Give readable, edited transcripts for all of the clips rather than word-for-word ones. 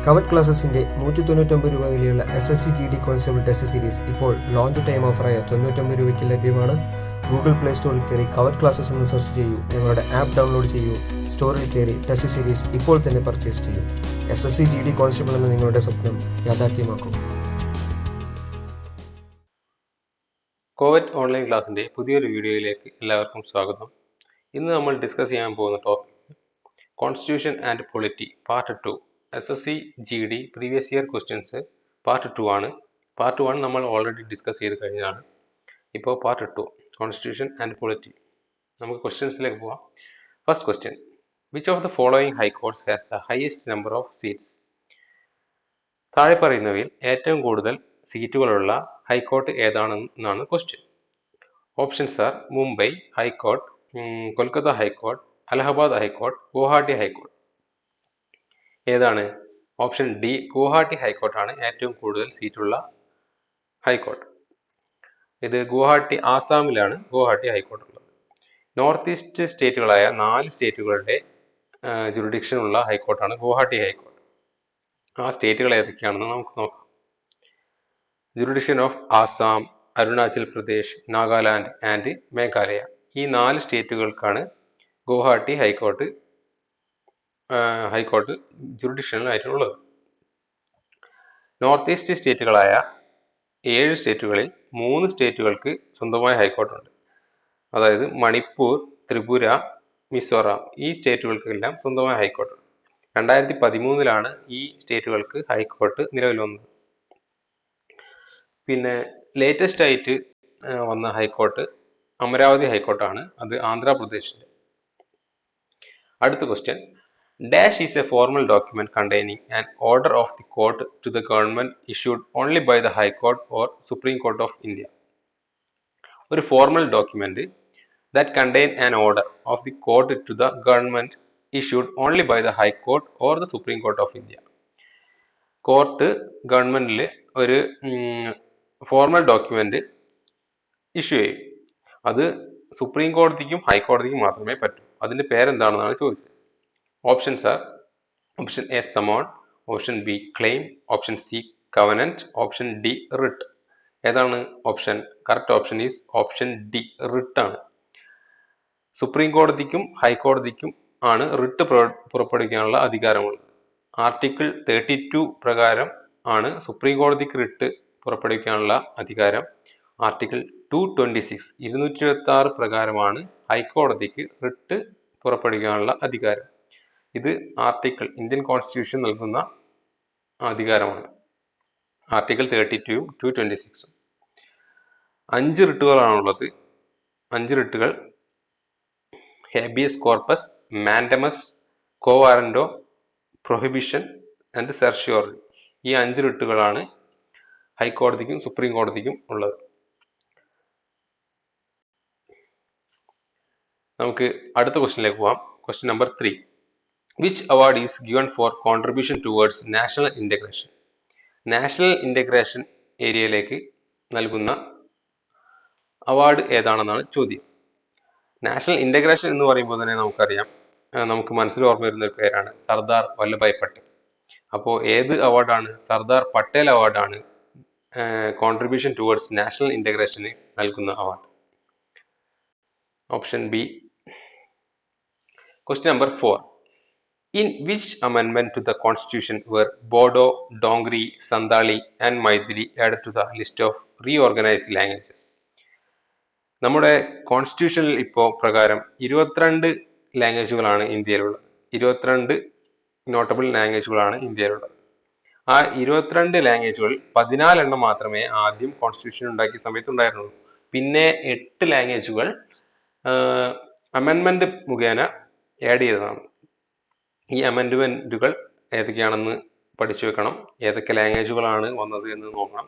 Covet ക്ലാസസിന്റെ 199 രൂപ വിലയുള്ള SSC GD constable test series ഇപ്പോൾ ലോഞ്ച് ടൈം ഓഫറായ 99 രൂപയ്ക്ക് ലഭ്യമാണ്. ഗൂഗിൾ പ്ലേ സ്റ്റോറിൽ കയറി കവറ്റ് ക്ലാസസ് എന്ന് സെർച്ച് ചെയ്യൂ, ഞങ്ങളുടെ ആപ്പ് ഡൗൺലോഡ് ചെയ്യൂ, സ്റ്റോറിൽ കയറി ടെസ്റ്റ് സീരീസ് ഇപ്പോൾ തന്നെ പർച്ചേസ് ചെയ്യൂ. SSC GD കോൺസ്റ്റബിൾ എന്ന നിങ്ങളുടെ സ്വപ്നം യാഥാർത്ഥ്യമാക്കും. കോവറ്റ് ഓൺലൈൻ ക്ലാസിന്റെ പുതിയൊരു വീഡിയോയിലേക്ക് എല്ലാവർക്കും സ്വാഗതം. ഇന്ന് നമ്മൾ ഡിസ്കസ് ചെയ്യാൻ പോകുന്ന topic constitution and polity part 2 SSC GD previous year questions part 2 ആണ്. പാർട്ട് 1 നമ്മൾ ഓൾറെഡി ഡിസ്കസ് ചെയ്ത് കഴിഞ്ഞതാണ്. ഇപ്പോൾ പാർട്ട് 2 കോൺസ്റ്റിറ്റ്യൂഷൻ ആൻഡ് പൊളിറ്റി. നമുക്ക് ക്വസ്റ്റ്യൻസിലേക്ക് പോവാം. First question, which of the following high courts has the highest number of seats? താഴെ പറയുന്നവയിൽ ഏറ്റവും കൂടുതൽ സീറ്റുകളുള്ള ഹൈക്കോർട്ട് ഏതാണെന്നാണ് ക്വസ്റ്റ്യൻ. Options are Mumbai high court, Kolkata high court, Allahabad high court, Guwahati high court. ഏതാണ്? ഓപ്ഷൻ ഡി, ഗുവാഹട്ടി ഹൈക്കോർട്ടാണ് ഏറ്റവും കൂടുതൽ സീറ്റുള്ള ഹൈക്കോർട്ട്. ഇത് ഗുവാഹട്ടി, ആസാമിലാണ് ഗുവാഹട്ടി ഹൈക്കോർട്ട് ഉള്ളത്. നോർത്ത് ഈസ്റ്റ് സ്റ്റേറ്റുകളായ 4 സ്റ്റേറ്റുകളുടെ ജുറിഡിക്ഷൻ ഉള്ള ഹൈക്കോർട്ടാണ് ഗുവാഹട്ടി ഹൈക്കോർട്ട്. ആ സ്റ്റേറ്റുകൾ ഏതൊക്കെയാണെന്ന് നമുക്ക് നോക്കാം. Jurisdiction of Assam, Arunachal Pradesh, Nagaland and Meghalaya. ഈ 4 സ്റ്റേറ്റുകൾക്കാണ് ഗുവാഹട്ടി ഹൈക്കോർട്ട് ജുറിഡിക്ഷനിലായിട്ടുള്ളത്. നോർത്ത് ഈസ്റ്റ് സ്റ്റേറ്റുകളായ 7 സ്റ്റേറ്റുകളിൽ 3 സ്റ്റേറ്റുകൾക്ക് സ്വന്തമായ ഹൈക്കോർട്ടുണ്ട്. അതായത് മണിപ്പൂർ, ത്രിപുര, മിസോറാം. ഈ സ്റ്റേറ്റുകൾക്കെല്ലാം സ്വന്തമായ ഹൈക്കോർട്ടുണ്ട്. 2013 ഈ സ്റ്റേറ്റുകൾക്ക് ഹൈക്കോർട്ട് നിലവിൽ വന്നത്. പിന്നെ ലേറ്റസ്റ്റ് ആയിട്ട് വന്ന ഹൈക്കോർട്ട് അമരാവതി ഹൈക്കോർട്ടാണ്. അത് ആന്ധ്രാപ്രദേശിലെ. അടുത്ത question, dash is a formal document containing an order of the court to the government issued only by the high court or supreme court of India. ഒരു formal document that contain an order of the court to the government issued only by the high court or the supreme court of India. Court ഗവൺമെന്റിൽ ഒരു formal document issue ചെയ്യും. അത് supreme കോടതിക്കും ഹൈക്കോടതിക്കും മാത്രമേ പറ്റൂ. അതിന്റെ പേരെന്താണെന്നാണ് ചോദിച്ചത്. Options are option A summon, option B claim, option C covenant, option D writ. ഏതാണ് option? Correct option is option D, writ ആണ്. സുപ്രീം കോടതിക്കും ഹൈക്കോടതിക്കും ആണ് റിട്ട് പുറപ്പെടുവിക്കാനുള്ള അധികാരമുള്ളത്. ആർട്ടിക്കിൾ 32 പ്രകാരം ആണ് സുപ്രീം കോടതിക്ക് റിട്ട് പുറപ്പെടുവിക്കാനുള്ള അധികാരം. ആർട്ടിക്കിൾ 226 226 പ്രകാരമാണ് ഹൈക്കോടതിക്ക് റിട്ട് പുറപ്പെടുവിക്കാനുള്ള അധികാരം. ഇത് ആർട്ടിക്കിൾ ഇന്ത്യൻ കോൺസ്റ്റിറ്റ്യൂഷൻ നൽകുന്ന അധികാരമാണ്. ആർട്ടിക്കിൾ 32 226. 5 റിട്ടുകളാണുള്ളത്. 5 റിട്ടുകൾ habeas corpus, mandamus, quo warranto, prohibition and certiorari. ഈ 5 റിട്ടുകളാണ് ഹൈക്കോടതിക്കും സുപ്രീം കോടതിക്കും ഉള്ളത്. നമുക്ക് അടുത്ത ക്വസ്റ്റ്യനിലേക്ക് പോവാം. Question number 3, which award is given for contribution towards national integration? National integration ഏരിയയിലേക്ക് നൽകുന്ന അവാർഡ് ഏതാണെന്നാണ് ചോദ്യം. നാഷണൽ ഇന്റഗ്രേഷൻ എന്ന് പറയുമ്പോൾ തന്നെ നമുക്കറിയാം, നമുക്ക് മനസ്സിൽ ഓർമ്മ വരുന്ന ഒരു പേരാണ് സർദാർ വല്ലഭായ് പട്ടേൽ. അപ്പോൾ ഏത് അവാർഡാണ്? സർദാർ പട്ടേൽ അവാർഡാണ് കോൺട്രിബ്യൂഷൻ ടുവേർഡ്സ് നാഷണൽ ഇന്റഗ്രേഷന് നൽകുന്ന award. Option B. Question number 4, in which amendment to the constitution were Bodo, Dongri, Santali and Maithili added to the list of reorganized languages? നമ്മുടെ കോൺസ്റ്റിറ്റ്യൂഷനിൽ ഇപ്പോൾ പ്രകാരം 22 ലാംഗ്വേജുകളാണ് ഇന്ത്യയിലുള്ളത്. 22 നോട്ടബിൾ ലാംഗ്വേജുകളാണ് ഇന്ത്യയിലുള്ളത്. ആ 22 ലാംഗ്വേജുകൾ 14 എണ്ണം മാത്രമേ ആദ്യം കോൺസ്റ്റിറ്റ്യൂഷൻ ഉണ്ടാക്കിയ സമയത്ത് ഉണ്ടായിരുന്നുള്ളൂ. പിന്നെ 8 ലാംഗ്വേജുകൾ അമെൻമെന്റ് മുഖേന ആഡ് ചെയ്തതാണ്. ഈ അമെൻഡ്മെന്റുകൾ ഏതൊക്കെയാണെന്ന് പഠിച്ചു വെക്കണം. ഏതൊക്കെ ലാംഗ്വേജുകളാണ് വന്നത് എന്ന് നോക്കണം.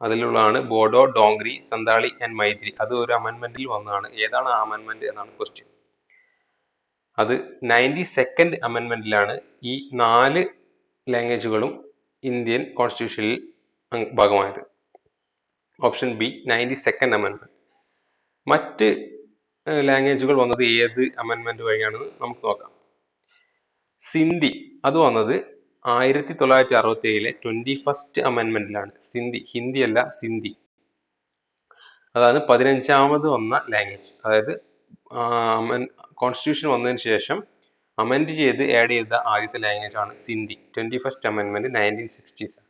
അതിലുള്ളതാണ് ബോഡോ, ഡോങ്രി, സന്താളി ആൻഡ് മൈഥിലി. അത് ഒരു അമെൻമെന്റിൽ വന്നതാണ്. ഏതാണ് ആ അമെൻമെന്റ് എന്നാണ് ക്വസ്റ്റ്യൻ. അത് 92nd അമെൻമെന്റിലാണ് ഈ 4 ലാംഗ്വേജുകളും ഇന്ത്യൻ കോൺസ്റ്റിറ്റ്യൂഷനിൽ ഭാഗമായത്. ഓപ്ഷൻ ബി, 92nd അമെൻമെന്റ്. മറ്റ് ലാംഗ്വേജുകൾ വന്നത് ഏത് അമെൻമെന്റ് വഴിയാണെന്ന് നമുക്ക് നോക്കാം. സിന്ധി അത് വന്നത് 1967 21st അമെൻമെന്റിലാണ് ഹിന്ദി അല്ല സിന്ധി. അതാണ് 15ാമത് വന്ന ലാംഗ്വേജ്. അതായത് കോൺസ്റ്റിറ്റ്യൂഷൻ വന്നതിന് ശേഷം അമെൻഡ് ചെയ്ത് ആഡ് ചെയ്ത ആദ്യത്തെ ലാംഗ്വേജ് ആണ് സിന്ധി. 21st അമെൻമെന്റ് 1967.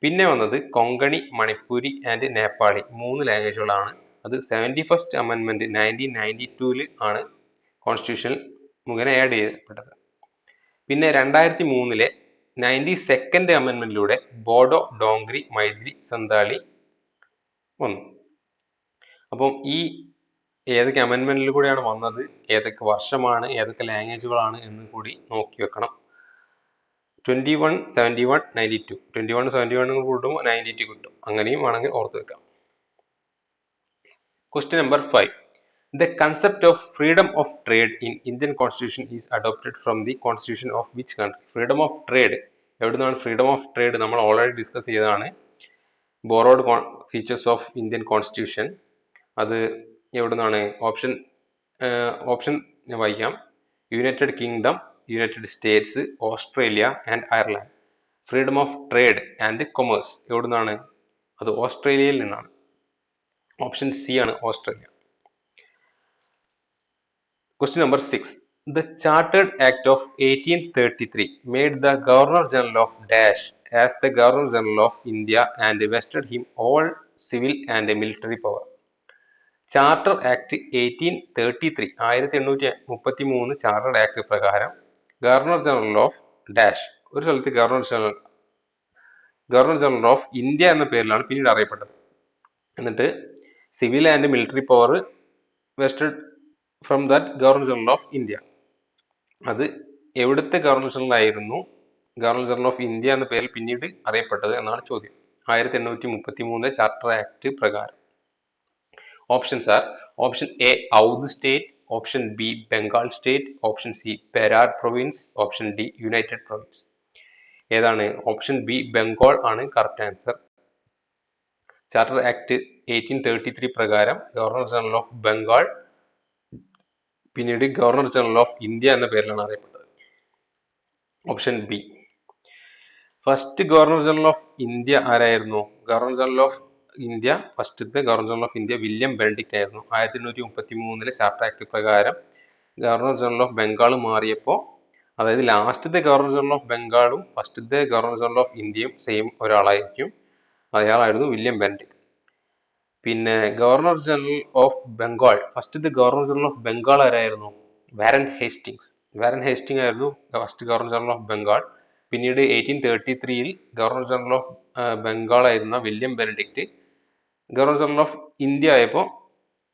പിന്നെ വന്നത് കൊങ്കണി, മണിപ്പൂരി ആൻഡ് നേപ്പാളി 3 ലാംഗ്വേജുകളാണ്. അത് 71st അമെൻമെന്റ് 1992 ആണ് കോൺസ്റ്റിറ്റ്യൂഷൻ മുഖേന ആഡ് ചെയ്യപ്പെട്ടത്. പിന്നെ 2003 92nd അമെൻമെന്റിലൂടെ ബോഡോ, ഡോങ്ക്രി, മൈഥിലി, സന്താളി വന്നു. അപ്പം ഈ ഏതൊക്കെ അമെൻമെന്റിൽ കൂടെയാണ് വന്നത്, ഏതൊക്കെ വർഷമാണ്, ഏതൊക്കെ ലാംഗ്വേജുകളാണ് എന്ന് കൂടി നോക്കി വെക്കണം. 21, 71, 92. 21, 71 കൂട്ടുമ്പോൾ 92 കിട്ടും. അങ്ങനെയും വേണമെങ്കിൽ ഓർത്ത് വെക്കാം. Question number 5. The concept of freedom of trade in Indian Constitution is adopted from the Constitution of which country? Freedom of trade എവിടുന്നാണ് freedom of trade? നമ്മൾ ഓൾറെഡി ഡിസ്കസ് ചെയ്തതാണ്. Borrowed features of Indian Constitution. അത് എവിടുന്നാണ്? Option ഞാൻ വായിക്കാം. United kingdom, United States, Australia and Ireland. Freedom of trade and commerce എവിടുന്നാണ്? അത് ഓസ്ട്രേലിയയിൽ നിന്നാണ്. ഓപ്ഷൻ സി ആണ് Australia. Question number 6. The Chartered Act of 1833 made the Governor General of Dash as the Governor General of India and vested him all civil and military power. Charter act 1833 1833 chartered act പ്രകാരം governor general of dash, ഒരു സ്ഥലത്ത് governor general of India എന്ന പേരിലാണ് പിന്നീട് അറിയപ്പെട്ടത്. എന്നിട്ട് civil and military power vested from that governor general of India. അത് എവിടുത്തെ ഗവർണർ ജനറൽ ആയിരുന്നു ഗവർണർ ജനറൽ ഓഫ് ഇന്ത്യ എന്ന പേരിൽ പിന്നീട് അറിയപ്പെട്ടത് എന്നാണ് ചോദ്യം. 1833 ചാർട്ടർ ആക്ട് പ്രകാരം. Options are option A Oudh state, option B Bengal state, option C Berar province, option D United province. ഏതാണ്? ഓപ്ഷൻ ബി ബംഗാൾ ആണ് കറക്റ്റ് ആൻസർ. ചാർട്ടർ ആക്ട് 1833 പ്രകാരം ഗവർണർ ജനറൽ ഓഫ് ബംഗാൾ പിന്നീട് ഗവർണർ ജനറൽ ഓഫ് ഇന്ത്യ എന്ന പേരിലാണ് അറിയപ്പെട്ടത്. Option B. First governor general of India ആരായിരുന്നു? Governor general of India ഫസ്റ്റത്തെ governor general of India William Benedict ആയിരുന്നു. 1833 ചാർട്ടർ ആക്ട് പ്രകാരം ഗവർണർ ജനറൽ ഓഫ് ബംഗാൾ മാറിയപ്പോൾ, അതായത് ലാസ്റ്റത്തെ ഗവർണർ ജനറൽ ഓഫ് ബംഗാളും ഫസ്റ്റത്തെ ഗവർണർ ജനറൽ ഓഫ് ഇന്ത്യയും സെയിം ഒരാളായിരിക്കും. അയാളായിരുന്നു വില്യം ബെനഡിക്റ്റ്. പിന്നെ ഗവർണർ ജനറൽ ഓഫ് ബംഗാൾ, ഫസ്റ്റത്തെ ഗവർണർ ജനറൽ ഓഫ് ബംഗാൾ ആരായിരുന്നു? Warren Hastings. വാരൻ ഹേസ്റ്റിംഗ് ആയിരുന്നു first governor general of Bengal. പിന്നീട് 1833 ഗവർണർ ജനറൽ ഓഫ് ബംഗാൾ ആയിരുന്ന William Benedict governor general of India ആയപ്പോൾ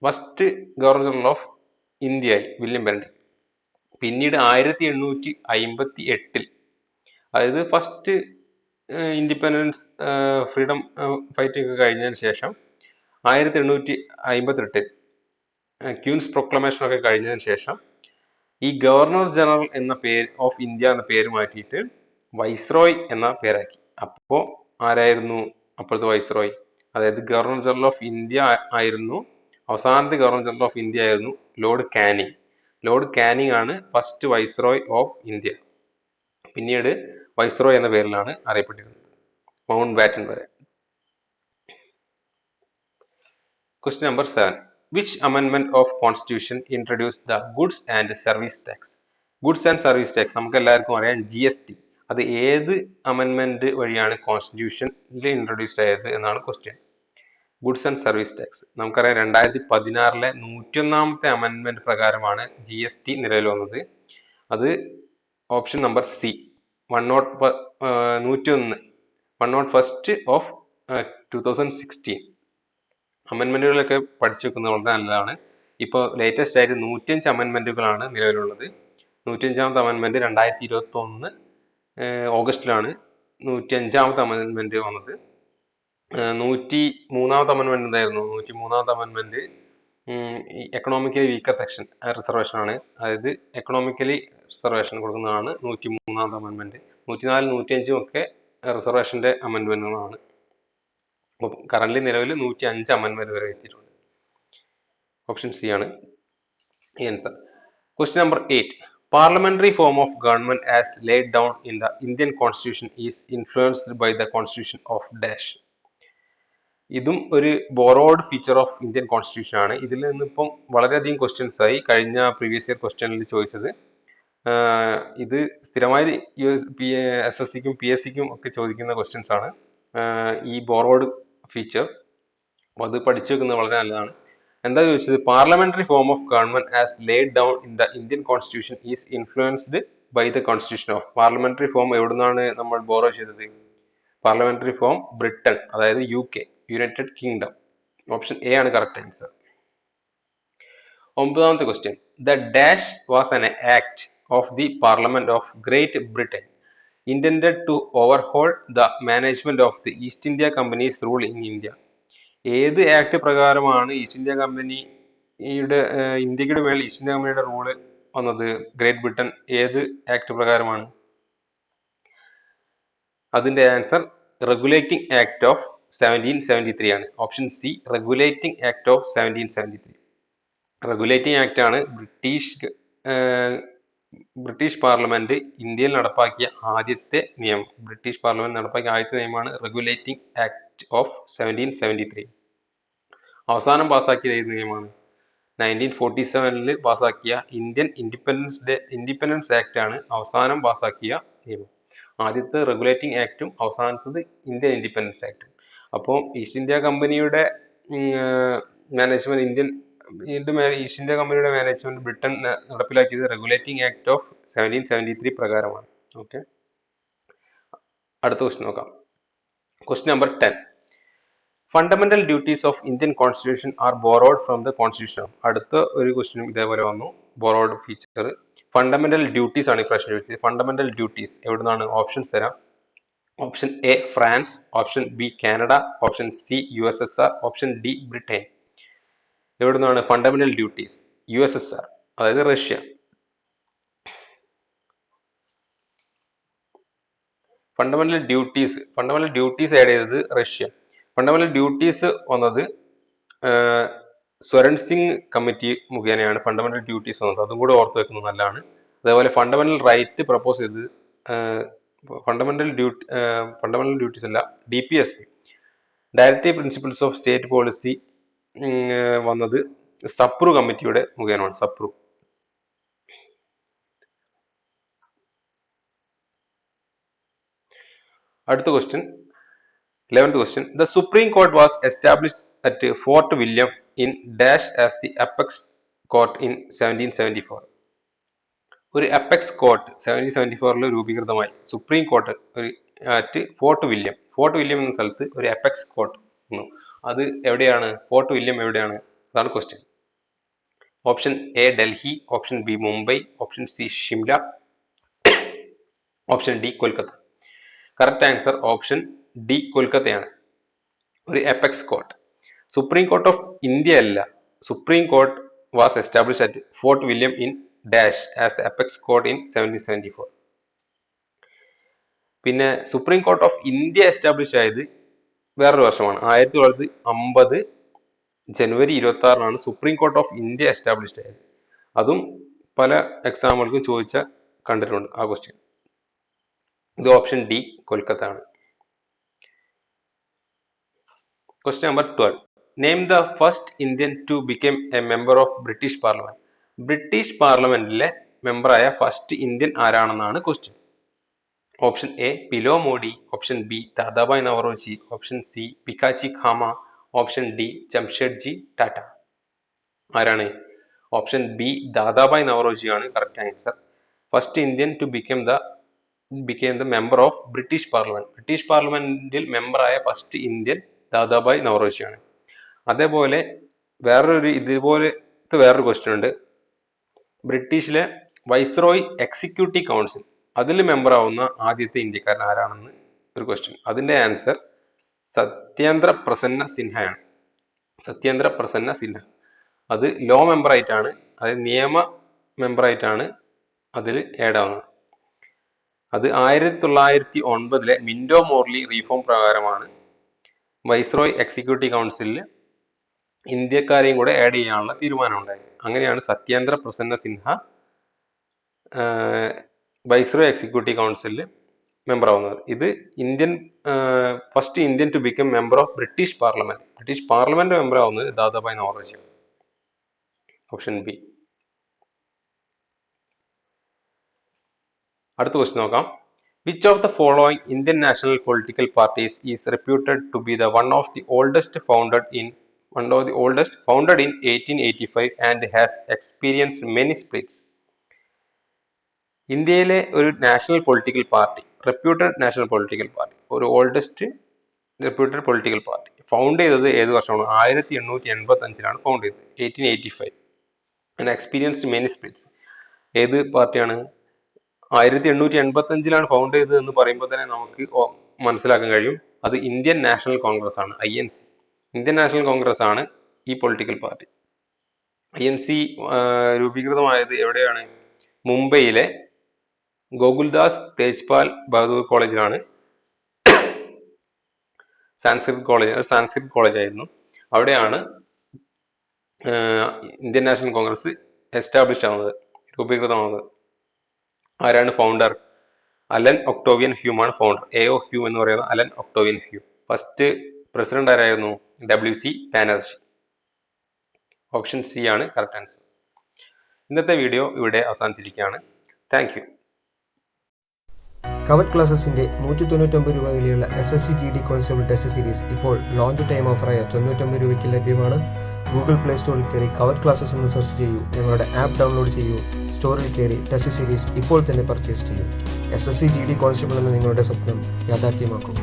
first governor general of India ആയി വില്യം ബെനഡിക്റ്റ്. പിന്നീട് 1858 അതായത് ഫസ്റ്റ് ഇൻഡിപെൻഡൻസ് ഫ്രീഡം ഫൈറ്റിംഗ് ഒക്കെ കഴിഞ്ഞതിന് ശേഷം 1858 ക്യൂൻസ് പ്രൊക്ലമേഷൻ ഒക്കെ കഴിഞ്ഞതിന് ശേഷം ഈ ഗവർണർ ജനറൽ എന്ന പേര് ഓഫ് ഇന്ത്യ എന്ന പേര് മാറ്റിയിട്ട് വൈസ്രോയ് എന്ന പേരാക്കി. അപ്പോൾ ആരായിരുന്നു അപ്പോഴത്തെ വൈസ്രോയ്? അതായത് ഗവർണർ ജനറൽ ഓഫ് ഇന്ത്യ ആയിരുന്നു, അവസാനത്തെ ഗവർണർ ജനറൽ ഓഫ് ഇന്ത്യ ആയിരുന്നു ലോർഡ് കാനിങ്. ലോർഡ് കാനിങ് ആണ് ഫസ്റ്റ് വൈസ്രോയ് ഓഫ് ഇന്ത്യ. പിന്നീട് വൈസ്രോയ് എന്ന പേരിലാണ് അറിയപ്പെട്ടിരുന്നത് മൗണ്ട് ബാറ്റൻ വരെ. Question number 7. Which amendment of constitution introduced the goods and service tax? Goods and service tax നമുക്ക് എല്ലാവർക്കും അറിയാം GST. അത് ഏത് അമെൻമെന്റ് വഴിയാണ് കോൺസ്റ്റിറ്റ്യൂഷനിൽ ഇൻട്രൊഡ്യൂസ്ഡ് ആയത് എന്നാണ് question. Goods and service tax നമുക്കറിയാം 2016 101ാമത്തെ അമെൻമെന്റ് പ്രകാരമാണ് GST നിലവിൽ വന്നത്. അത് option number C 101st of 2016. അമെൻമെന്റുകളൊക്കെ പഠിച്ചു വെക്കുന്നത് വളരെ നല്ലതാണ്. ഇപ്പോൾ ലേറ്റസ്റ്റ് ആയിട്ട് 105 അമെൻമെന്റുകളാണ് നിലവിലുള്ളത്. 105ാമത്തെ അമെൻമെന്റ് 2021 ഓഗസ്റ്റിലാണ് 105ാമത്തെ അമെൻമെന്റ് വന്നത്. 103ാമത്തെ അമെൻമെന്റ് എന്തായിരുന്നു? 103ാമത്തെ അമെൻമെന്റ് എക്കണോമിക്കലി വീക്കർ സെക്ഷൻ റിസർവേഷൻ ആണ്. അതായത് എക്കണോമിക്കലി റിസർവേഷൻ കൊടുക്കുന്നതാണ് 103ാമത്തെ അമെൻമെന്റ്. 104 105 ഒക്കെ റിസർവേഷന്റെ അമെൻമെന്റുകളാണ്. കറന്റ് നിലവിൽ 105 അമെൻമെന്റ് വരെ എത്തിയിട്ടുണ്ട്. ഓപ്ഷൻ സി ആണ് answer. Question number 8. Parliamentary form of government as laid down in the Indian Constitution is influenced by the Constitution of Dash. ഇതും ഒരു borrowed feature of Indian constitution ആണ്. ഇതിൽ നിന്നിപ്പം വളരെയധികം ക്വസ്റ്റ്യൻസ് ആയി കഴിഞ്ഞ പ്രീവിയസ് ഇയർ ക്വസ്റ്റ്യനിൽ ചോദിച്ചത്. ഇത് സ്ഥിരമായി SSCക്കും PSCക്കും ഒക്കെ ചോദിക്കുന്ന ക്വസ്റ്റ്യൻസ് ആണ് ഈ ബോറോഡ് ഫീച്ചർ. അപ്പോൾ അത് പഠിച്ചു വെക്കുന്നത് വളരെ നല്ലതാണ്. എന്താ ചോദിച്ചത്? Parliamentary form of government as laid down in the Indian constitution is influenced by the constitution of. Parliamentary form എവിടുന്നാണ് നമ്മൾ ബോറോ ചെയ്തത്? പാർലമെന്ററി ഫോം ബ്രിട്ടൻ, അതായത് UK, United Kingdom. Option A ആണ് കറക്റ്റ് ആൻസർ. 9ാമത്തെ question. The dash was an act of the parliament of Great Britain intended to overhaul the management of the East India Company's rule in India. ഏത് act പ്രകാരമാണ് east India കമ്പനിയുടെ ഇന്ത്യയുടെ മേൽ east India കമ്പനിയുടെ rule വന്നത്? Great Britain ഏത് act പ്രകാരമാണ്? അതിന്റെ ആൻസർ റെഗുലേറ്റിംഗ് ആക്ട് ഓഫ് 1773 ആണ്. Option C, regulating act of 1773. Regulating act ആണ് ബ്രിട്ടീഷ് പാർലമെന്റ് ഇന്ത്യയിൽ നടപ്പാക്കിയ ആദ്യത്തെ നിയമം. ബ്രിട്ടീഷ് പാർലമെന്റ് നടപ്പാക്കിയ ആദ്യത്തെ നിയമമാണ് റെഗുലേറ്റിംഗ് ആക്ട് ഓഫ് 1773. അവസാനം പാസാക്കിയ ഏത് നിയമമാണ്? 1947 പാസാക്കിയ ഇന്ത്യൻ ഇൻഡിപെൻഡൻസ് ആക്ട് ആണ് അവസാനം പാസാക്കിയ നിയമം. ആദ്യത്തെ റെഗുലേറ്റിംഗ് ആക്ടും അവസാനത്തത് ഇന്ത്യൻ ഇൻഡിപെൻഡൻസ് ആക്ടും. അപ്പോൾ ഈസ്റ്റ് ഇന്ത്യ കമ്പനിയുടെ മാനേജ്മെന്റ് ഈസ്റ്റ് ഇന്ത്യ കമ്പനിയുടെ മാനേജ്മെന്റ് ബ്രിട്ടൻ നടപ്പിലാക്കിയത് റെഗുലേറ്റിംഗ് ആക്ട് ഓഫ് 1773 പ്രകാരമാണ്. ഓക്കെ, അടുത്ത ക്വസ്റ്റ്യൻ നോക്കാം. Question number 10. Fundamental duties of Indian constitution are borrowed from the constitution of. അടുത്ത ഒരു ക്വസ്റ്റ്യനും ഇതേപോലെ വന്നു, ബോറോഡ് ഫീച്ചർ. ഫണ്ടമെന്റൽ ഡ്യൂട്ടീസ് ആണ് ഈ പ്രശ്നം ചോദിച്ചത്. ഫണ്ടമെന്റൽ ഡ്യൂട്ടീസ് എവിടുന്നാണ്? ഓപ്ഷൻസ് തരാം. Option A France, option B Canada, option C USSR, option D Britain. എവിടുന്നാണ് ഫണ്ടമെന്റൽ ഡ്യൂട്ടീസ്? USSR, അതായത് റഷ്യ. ഫണ്ടമെന്റൽ ഡ്യൂട്ടീസ് ആഡ് ചെയ്തത് റഷ്യ. ഫണ്ടമെന്റൽ ഡ്യൂട്ടീസ് വന്നത് സ്വരൺ സിംഗ് കമ്മിറ്റി മുഖേനയാണ് ഫണ്ടമെന്റൽ ഡ്യൂട്ടീസ് വന്നത്. അതും കൂടെ ഓർത്ത് വെക്കുന്നത് നല്ലതാണ്. അതേപോലെ ഫണ്ടമെന്റൽ റൈറ്റ് പ്രപ്പോസ് ചെയ്തത് ഫണ്ടമെന്റൽ ഡ്യൂട്ടീസ് അല്ല, DPSP, directive principles of state policy വന്നത് സപ്രു കമ്മിറ്റിയുടെ മുഖേനയാണ്. സപ്രു. അടുത്ത question, 11th question. The supreme court was established at Fort William in dash as the apex court in 1774. ഒരു അപ്പെക്സ് കോർട്ട് 1774 രൂപീകൃതമായി. Supreme court at Fort William എന്ന സ്ഥലത്ത് ഒരു apex court. അത് എവിടെയാണ്? ഫോർട്ട് വില്യം എവിടെയാണ്? അതാണ് question. Option A Delhi, option B Mumbai, option C Shimla, option D Kolkata. Correct answer option D കൊൽക്കത്തയാണ്. ഒരു apex court. Supreme court of India അല്ല. Supreme court was established at Fort William in dash as the apex court in 1774. പിന്നെ supreme court of India establish ആയത് വേറൊരു വർഷമാണ്. 1950 ജനുവരി 26 supreme court of India established ആയത്. അതും പല എക്സാമുകൾക്കും ചോദിച്ച കണ്ടിട്ടുണ്ട് ആ ക്വസ്റ്റ്യൻ. ഇത് ഓപ്ഷൻ ഡി കൊൽക്കത്ത ആണ്. Question number 12. Name the first Indian to become a member of British parliament. British പാർലമെന്റിലെ മെമ്പറായ ഫസ്റ്റ് ഇന്ത്യൻ ആരാണെന്നാണ് question. Option A Piloo Mody, option B Dadabhai Naoroji, option C Bhikaiji Cama, option D Jamshedji Tata. ആരാണ്? ഓപ്ഷൻ ബി ദാദാഭായ് നവറോജി ആണ് correct answer. First Indian to become the member of British parliament. British പാർലമെന്റിൽ മെമ്പറായ first Indian Dadabhai നവറോജിയാണ്. അതേപോലെ വേറൊരു ക്വസ്റ്റ്യൻ ഉണ്ട്. ബ്രിട്ടീഷിലെ വൈസ്രോയ് എക്സിക്യൂട്ടീവ് കൗൺസിൽ അതിൽ മെമ്പർ ആവുന്ന ആദ്യത്തെ ഇന്ത്യക്കാരൻ ആരാണെന്ന് ഒരു ക്വസ്റ്റ്യൻ. അതിന്റെ ആൻസർ സത്യേന്ദ്ര പ്രസന്ന സിൻഹയാണ്. സത്യേന്ദ്ര പ്രസന്ന സിൻഹ. അത് ലോ മെമ്പർ ആയിട്ടാണ്, അതായത് നിയമ മെമ്പർ ആയിട്ടാണ് അതിൽ ആഡ് ആവുന്നത്. അത് 1909 മിന്റോ മോർലി റീഫോം പ്രകാരമാണ് വൈസ്രോയ് എക്സിക്യൂട്ടീവ് കൗൺസിലിൽ ഇന്ത്യക്കാരെയും കൂടെ ആഡ് ചെയ്യാനുള്ള തീരുമാനം ഉണ്ടായത്. അങ്ങനെയാണ് സത്യേന്ദ്ര പ്രസന്ന സിൻഹ വൈസ്രോയ് എക്സിക്യൂട്ടീവ് കൗൺസിലിൽ മെമ്പർ ആവുന്നത്. ഇത് first Indian to become member of British parliament member ആവുന്നത് ദാദാഭായ് നവറോജിയാണ്. Option B. അടുത്ത ക്വസ്റ്റ്യൻ നോക്കാം. Which of the following Indian national political parties is reputed to be the one of the oldest founded in 1885 and has experienced many splits? ഇന്ത്യയിലെ ഒരു national political party, reputed national political party, ഒരു oldest reputed political party found ചെയ്തത് ഏത് വർഷമാണ്? 1885 found ചെയ്തത്. 1885 and experienced many splits. ഏത് പാർട്ടിയാണ്? 1885 found ചെയ്തത് എന്ന് പറയുമ്പോൾ തന്നെ നമുക്ക് മനസ്സിലാക്കാൻ കഴിയും അത് ഇന്ത്യൻ നാഷണൽ കോൺഗ്രസ് ആണ്, INC. ഇന്ത്യൻ നാഷണൽ കോൺഗ്രസ് ആണ് ഈ പൊളിറ്റിക്കൽ പാർട്ടി. INC രൂപീകൃതമായത് എവിടെയാണ്? മുംബൈയിലെ ഗോകുൽദാസ് തേജ്പാൽ ബഹദൂർ കോളേജിലാണ്. സാൻസ്ക്രിറ്റ് കോളേജ് ആയിരുന്നു. അവിടെയാണ് ഇന്ത്യൻ നാഷണൽ കോൺഗ്രസ് എസ്റ്റാബ്ലിഷ് ആവുന്നത്, രൂപീകൃതമാവുന്നത്. ആരാണ് ഫൗണ്ടർ? അലൻ ഒക്ടോവിയൻ ഹ്യൂം ആണ് ഫൗണ്ടർ. AO എന്ന് പറയുന്ന Allan Octavian Hume. First president ആരായിരുന്നു? WC ബാനർജി. ഓപ്ഷൻ സി ആണ് കറക്റ്റ് ആൻസർ. ഇന്നത്തെ വീഡിയോ ഇവിടെ അവസാനിച്ചിരിക്കുകയാണ്. Thank you. കവറ്റ് ക്ലാസ്സസിന്റെ 199 രൂപ വിലയുള്ള SSC GD constable test series ഇപ്പോൾ ലോഞ്ച് ടൈം ഓഫറായ 99 രൂപയ്ക്ക് ലഭ്യമാണ്. ഗൂഗിൾ പ്ലേ സ്റ്റോറിൽ കയറി കവറ്റ് ക്ലാസ്സസ് എന്ന് സെർച്ച് ചെയ്യൂ. ഞങ്ങളുടെ ആപ്പ് ഡൗൺലോഡ് ചെയ്യൂ. സ്റ്റോറിൽ കയറി ടെസ്റ്റ് സീരീസ് ഇപ്പോൾ തന്നെ പർച്ചേസ് ചെയ്യൂ. SSC GD കോൺസ്റ്റബിൾ എന്ന നിങ്ങളുടെ സ്വപ്നം യാഥാർത്ഥ്യമാക്കും.